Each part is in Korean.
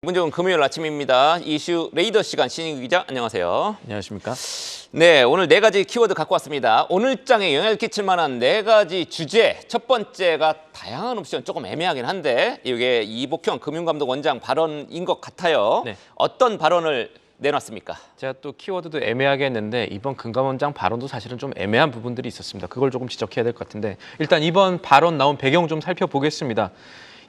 기분 좋은 금요일 아침입니다. 이슈 레이더 시간 신인규 기자 안녕하세요. 안녕하십니까? 네, 오늘 네 가지 키워드 갖고 왔습니다. 오늘 장에 영향을 끼칠 만한 네 가지 주제. 첫 번째가 다양한 옵션 조금 애매하긴 한데 이게 이복형 금융감독 원장 발언인 것 같아요. 네. 어떤 발언을 내놨습니까? 제가 또 키워드도 애매하게 했는데 이번 금감원장 발언도 사실은 좀 애매한 부분들이 있었습니다. 그걸 조금 지적해야 될 것 같은데 일단 이번 발언 나온 배경 좀 살펴보겠습니다.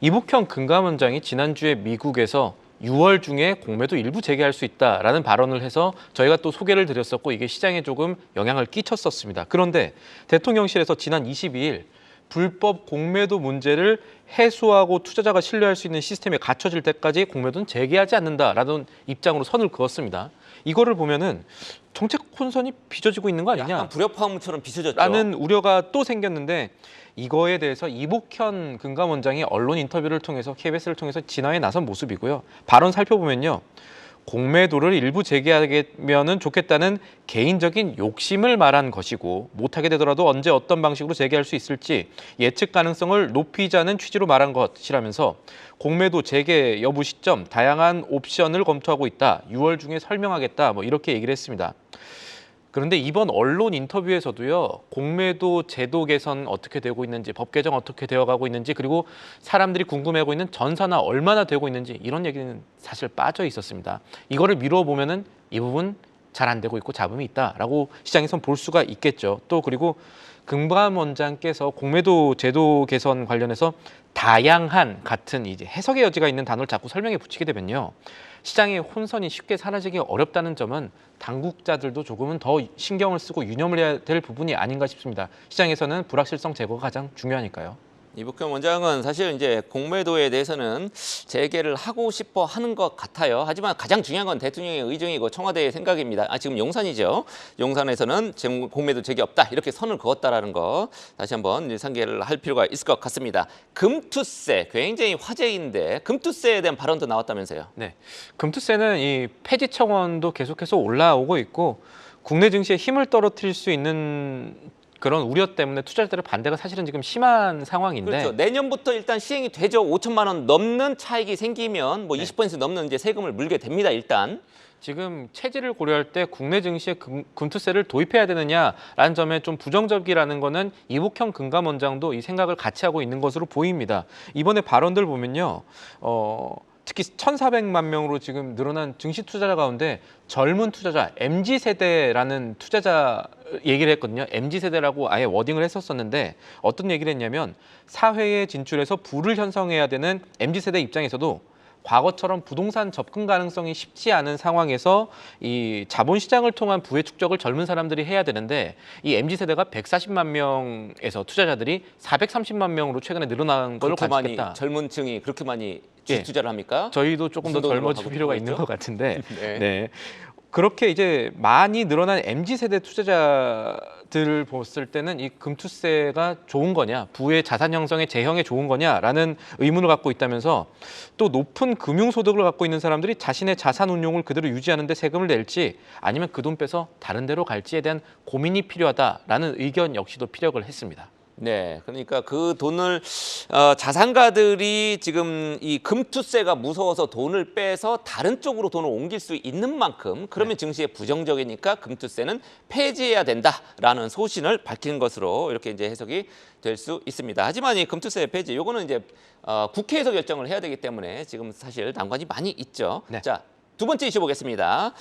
이복형 금감원장이 지난주에 미국에서 6월 중에 공매도 일부 재개할 수 있다라는 발언을 해서 저희가 또 소개를 드렸었고 이게 시장에 조금 영향을 끼쳤었습니다. 그런데 대통령실에서 지난 22일 불법 공매도 문제를 해소하고 투자자가 신뢰할 수 있는 시스템이 갖춰질 때까지 공매도는 재개하지 않는다라는 입장으로 선을 그었습니다. 이거를 보면은 정책 혼선이 빚어지고 있는 거 아니냐? 약간 불협화음처럼 비춰졌죠. 라는 우려가 또 생겼는데 이거에 대해서 이복현 금감원장이 언론 인터뷰를 통해서 KBS를 통해서 진화에 나선 모습이고요. 발언 살펴보면요. 공매도를 일부 재개하면 좋겠다는 개인적인 욕심을 말한 것이고 못하게 되더라도 언제 어떤 방식으로 재개할 수 있을지 예측 가능성을 높이자는 취지로 말한 것이라면서 공매도 재개 여부 시점 다양한 옵션을 검토하고 있다. 6월 중에 설명하겠다. 이렇게 얘기를 했습니다. 그런데 이번 언론 인터뷰에서도요. 공매도 제도 개선 어떻게 되고 있는지, 법 개정 어떻게 되어가고 있는지, 그리고 사람들이 궁금해하고 있는 전산화 얼마나 되고 있는지 이런 얘기는 사실 빠져 있었습니다. 이거를 미루어 보면은 이 부분 잘 안 되고 있고 잡음이 있다라고 시장에선 볼 수가 있겠죠. 또 그리고 금감원장께서 공매도 제도 개선 관련해서 다양한 같은 이제 해석의 여지가 있는 단어를 자꾸 설명에 붙이게 되면요. 시장의 혼선이 쉽게 사라지기 어렵다는 점은 당국자들도 조금은 더 신경을 쓰고 유념을 해야 될 부분이 아닌가 싶습니다. 시장에서는 불확실성 제거가 가장 중요하니까요. 이복현 원장은 사실 이제 공매도에 대해서는 재개를 하고 싶어 하는 것 같아요. 하지만 가장 중요한 건 대통령의 의중이고 청와대의 생각입니다. 지금 용산이죠. 용산에서는 공매도 재개 없다. 이렇게 선을 그었다라는 거 다시 한번 상기를 할 필요가 있을 것 같습니다. 금투세 굉장히 화제인데 금투세에 대한 발언도 나왔다면서요. 네, 금투세는 이 폐지 청원도 계속해서 올라오고 있고 국내 증시에 힘을 떨어뜨릴 수 있는 그런 우려 때문에 투자자들의 반대가 사실은 지금 심한 상황인데 그렇죠. 내년부터 일단 시행이 되죠. 5천만 원 넘는 차익이 생기면 20% 넘는 이제 세금을 물게 됩니다. 일단. 지금 체질을 고려할 때 국내 증시에 금투세를 도입해야 되느냐라는 점에 좀 부정적이라는 거는 이복형 금감원장도 이 생각을 같이 하고 있는 것으로 보입니다. 이번에 발언들 보면요. 특히 1,400만 명으로 지금 늘어난 증시 투자자 가운데 젊은 투자자, MZ세대라는 투자자 얘기를 했거든요. MZ세대라고 아예 워딩을 했었었는데 어떤 얘기를 했냐면 사회에 진출해서 부를 형성해야 되는 MZ세대 입장에서도 과거처럼 부동산 접근 가능성이 쉽지 않은 상황에서 이 자본시장을 통한 부의 축적을 젊은 사람들이 해야 되는데 이 MZ세대가 140만 명에서 투자자들이 430만 명으로 최근에 늘어난 걸로 관측했다. 젊은 층이 그렇게 많이 주식 투자를 합니까? 저희도 조금 더 젊어질 필요가 있는 것 같은데 네. 네. 그렇게 이제 많이 늘어난 MZ세대 투자자들을 봤을 때는 이 금투세가 좋은 거냐, 부의 자산 형성의 재형에 좋은 거냐라는 의문을 갖고 있다면서 또 높은 금융소득을 갖고 있는 사람들이 자신의 자산 운용을 그대로 유지하는 데 세금을 낼지 아니면 그 돈 빼서 다른 데로 갈지에 대한 고민이 필요하다라는 의견 역시도 피력을 했습니다. 네, 그러니까 그 돈을 자산가들이 지금 이 금투세가 무서워서 돈을 빼서 다른 쪽으로 돈을 옮길 수 있는 만큼 그러면 증시에 부정적이니까 금투세는 폐지해야 된다라는 소신을 밝힌 것으로 이렇게 이제 해석이 될 수 있습니다. 하지만 이 금투세 폐지 요거는 이제 국회에서 결정을 해야 되기 때문에 지금 사실 난관이 많이 있죠. 네. 자, 두 번째 이슈 보겠습니다.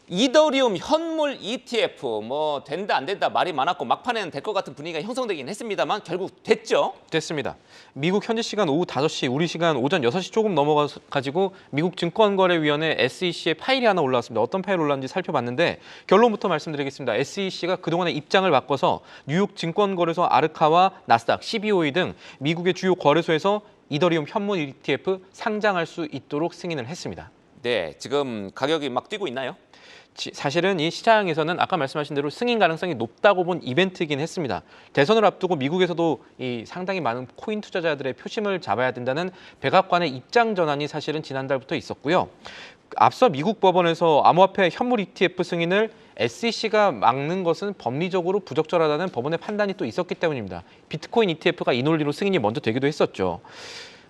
이더리움 현물 ETF 된다 안 된다 말이 많았고 막판에는 될 것 같은 분위기가 형성되긴 했습니다만 결국 됐죠. 됐습니다. 미국 현지 시간 오후 5시, 우리 시간 오전 6시 조금 넘어가지고 미국 증권거래위원회 SEC의 파일이 하나 올라왔습니다. 어떤 파일 올라왔는지 살펴봤는데 결론부터 말씀드리겠습니다. SEC가 그동안의 입장을 바꿔서 뉴욕 증권거래소 아르카와 나스닥, CBOE 등 미국의 주요 거래소에서 이더리움 현물 ETF 상장할 수 있도록 승인을 했습니다. 네, 지금 가격이 막 뛰고 있나요? 사실은 이 시장에서는 아까 말씀하신 대로 승인 가능성이 높다고 본 이벤트이긴 했습니다. 대선을 앞두고 미국에서도 이 상당히 많은 코인 투자자들의 표심을 잡아야 된다는 백악관의 입장 전환이 사실은 지난달부터 있었고요. 앞서 미국 법원에서 암호화폐 현물 ETF 승인을 SEC가 막는 것은 법리적으로 부적절하다는 법원의 판단이 또 있었기 때문입니다. 비트코인 ETF가 이 논리로 승인이 먼저 되기도 했었죠.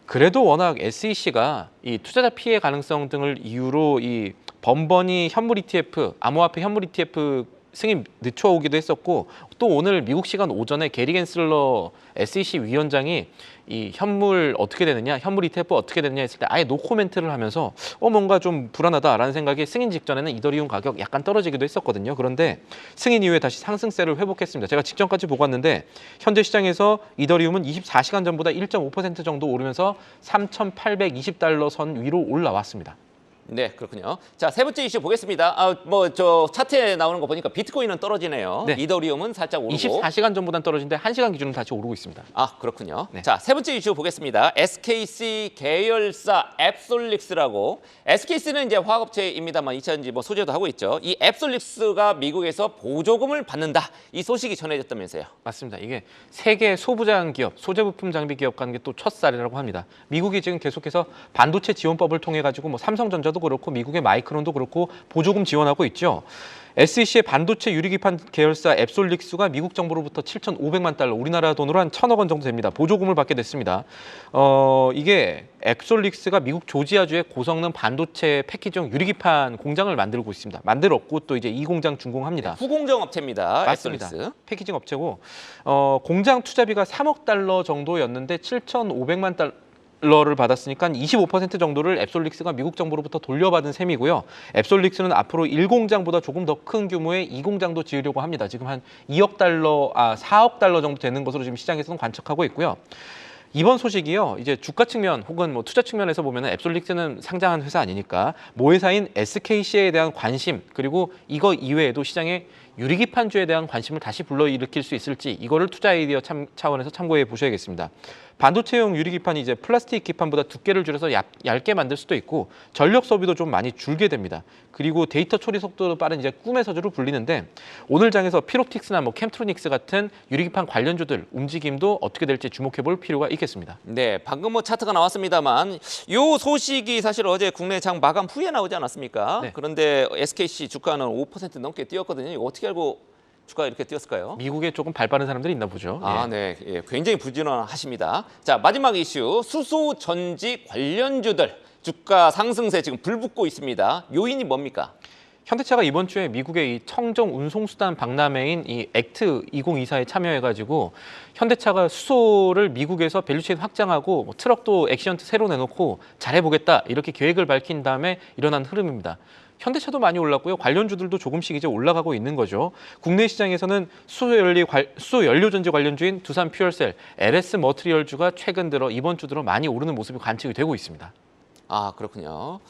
그래도 워낙 SEC가 이 투자자 피해 가능성 등을 이유로 이 번번이 현물 ETF, 암호화폐 현물 ETF 승인 늦춰오기도 했었고, 또 오늘 미국 시간 오전에 게리 겐슬러 SEC 위원장이 이 현물 어떻게 되느냐, 현물 ETF 어떻게 되느냐 했을 때 아예 노 코멘트를 하면서 뭔가 좀 불안하다라는 생각에 승인 직전에는 이더리움 가격 약간 떨어지기도 했었거든요. 그런데 승인 이후에 다시 상승세를 회복했습니다. 제가 직전까지 보고 왔는데 현재 시장에서 이더리움은 24시간 전보다 1.5% 정도 오르면서 3,820달러 선 위로 올라왔습니다. 네, 그렇군요. 자, 세 번째 이슈 보겠습니다. 저 차트에 나오는 거 보니까 비트코인은 떨어지네요. 네. 이더리움은 살짝 오르고. 24시간 전보다는 떨어지는데 1시간 기준으로 다시 오르고 있습니다. 아, 그렇군요. 네. 자, 세 번째 이슈 보겠습니다. SKC 계열사 앱솔릭스라고. SKC는 이제 화학업체입니다만 2차전지 뭐 소재도 하고 있죠. 이 앱솔릭스가 미국에서 보조금을 받는다. 이 소식이 전해졌다면서요. 맞습니다. 이게 세계 소부장 기업, 소재 부품 장비 기업 가는 게 또 첫 사례라고 합니다. 미국이 지금 계속해서 반도체 지원법을 통해 가지고 뭐 삼성전자도 그렇고 미국의 마이크론도 그렇고 보조금 지원하고 있죠. SEC의 반도체 유리기판 계열사 앱솔릭스가 미국 정부로부터 7,500만 달러, 우리나라 돈으로 한 1,000억 원 정도 됩니다. 보조금을 받게 됐습니다. 이게 앱솔릭스가 미국 조지아주의 고성능 반도체 패키지용 유리기판 공장을 만들고 있습니다. 만들었고 또 이제 이 공장 준공합니다. 후공정 업체입니다. 맞습니다. 앱솔릭스. 패키징 업체고 공장 투자비가 3억 달러 정도였는데 7,500만 달러를 받았으니까 25% 정도를 앱솔릭스가 미국 정부로부터 돌려받은 셈이고요. 앱솔릭스는 앞으로 1공장보다 조금 더 큰 규모의 2공장도 지으려고 합니다. 지금 한 4억 달러 정도 되는 것으로 지금 시장에서는 관측하고 있고요. 이번 소식이요. 이제 주가 측면 혹은 뭐 투자 측면에서 보면은 앱솔릭스는 상장한 회사 아니니까 모회사인 SKC에 대한 관심, 그리고 이거 이외에도 시장에 유리기판주에 대한 관심을 다시 불러일으킬 수 있을지 이거를 투자 아이디어 차원에서 참고해 보셔야겠습니다. 반도체용 유리기판이 이제 플라스틱 기판보다 두께를 줄여서 얇게 만들 수도 있고 전력 소비도 좀 많이 줄게 됩니다. 그리고 데이터 처리 속도도 빠른 이제 꿈의 서재로 불리는데 오늘 장에서 피롭틱스나 뭐 캠트로닉스 같은 유리기판 관련주들 움직임도 어떻게 될지 주목해 볼 필요가 있겠습니다. 네, 방금 뭐 차트가 나왔습니다만 요 소식이 사실 어제 국내 장 마감 후에 나오지 않았습니까? 네. 그런데 SKC 주가는 5% 넘게 뛰었거든요. 이거 어떻게 알고 주가가 이렇게 뛰었을까요? 미국에 조금 발 빠른 사람들이 있나 보죠. 예. 네, 예, 굉장히 부지런하십니다. 자, 마지막 이슈 수소 전지 관련주들 주가 상승세 지금 불붙고 있습니다. 요인이 뭡니까? 현대차가 이번 주에 미국의 이 청정 운송수단 박람회인 이 액트 2024에 참여해가지고 현대차가 수소를 미국에서 밸류체인 확장하고 뭐 트럭도 액시언트 새로 내놓고 잘해보겠다 이렇게 계획을 밝힌 다음에 일어난 흐름입니다. 현대차도 많이 올랐고요. 관련주들도 조금씩 이제 올라가고 있는 거죠. 국내 시장에서는 수소 연료 전지 관련주인 두산 퓨얼셀, LS 머트리얼주가 최근 들어 이번 주 들어 많이 오르는 모습이 관측이 되고 있습니다. 아, 그렇군요.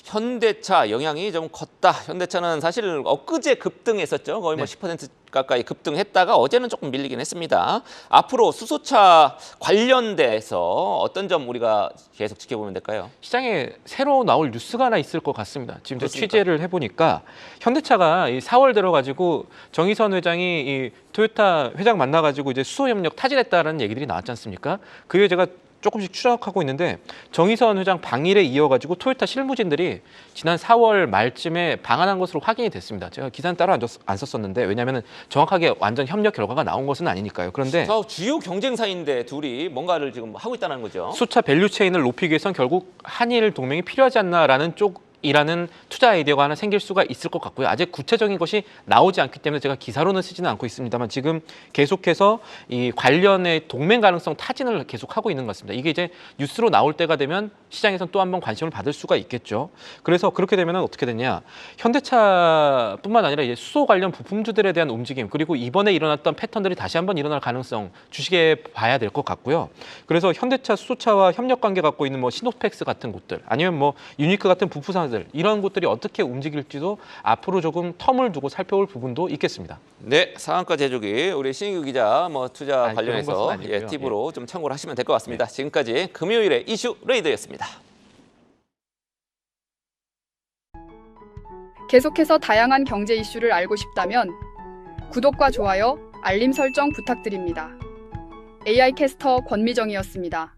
현대차 영향이 좀 컸다. 현대차는 사실 엊그제 급등했었죠. 거의 뭐 10% 가까이 급등했다가 어제는 조금 밀리긴 했습니다. 앞으로 수소차 관련돼서 어떤 점 우리가 계속 지켜보면 될까요? 시장에 새로 나올 뉴스가 하나 있을 것 같습니다. 지금 제가 그렇습니까? 취재를 해보니까 현대차가 이 4월 들어가지고 정의선 회장이 이 토요타 회장 만나가지고 이제 수소 협력 타진했다라는 얘기들이 나왔지 않습니까? 그 이후에 제가 조금씩 추적하고 있는데 정의선 회장 방일에 이어가지고 토요타 실무진들이 지난 4월 말쯤에 방한한 것으로 확인이 됐습니다. 제가 기사는 따로 안 썼었는데 왜냐하면 정확하게 완전 협력 결과가 나온 것은 아니니까요. 그런데 주요 경쟁사인데 둘이 뭔가를 지금 하고 있다는 거죠. 수차 밸류 체인을 높이기 위해선 결국 한일 동맹이 필요하지 않나라는 쪽이라는 투자 아이디어가 하나 생길 수가 있을 것 같고요. 아직 구체적인 것이 나오지 않기 때문에 제가 기사로는 쓰지는 않고 있습니다만 지금 계속해서 이 관련의 동맹 가능성 타진을 계속하고 있는 것 같습니다. 이게 이제 뉴스로 나올 때가 되면 시장에서는 또 한 번 관심을 받을 수가 있겠죠. 그래서 그렇게 되면 어떻게 되냐. 현대차뿐만 아니라 이제 수소 관련 부품주들에 대한 움직임 그리고 이번에 일어났던 패턴들이 다시 한번 일어날 가능성 주식에 봐야 될 것 같고요. 그래서 현대차 수소차와 협력 관계 갖고 있는 뭐 시노펙스 같은 곳들 아니면 뭐 유니크 같은 부품사들 이런 곳들이 어떻게 움직일지도 앞으로 조금 텀을 두고 살펴볼 부분도 있겠습니다. 네, 상한가 제조기 우리 신익규 기자 뭐 투자 그런 관련해서 것은 아니고요. 팁으로 좀 참고를 하시면 될 것 같습니다. 지금까지 금요일의 이슈 레이더였습니다. 계속해서 다양한 경제 이슈를 알고 싶다면 구독과 좋아요, 알림 설정 부탁드립니다. AI 캐스터 권미정이었습니다.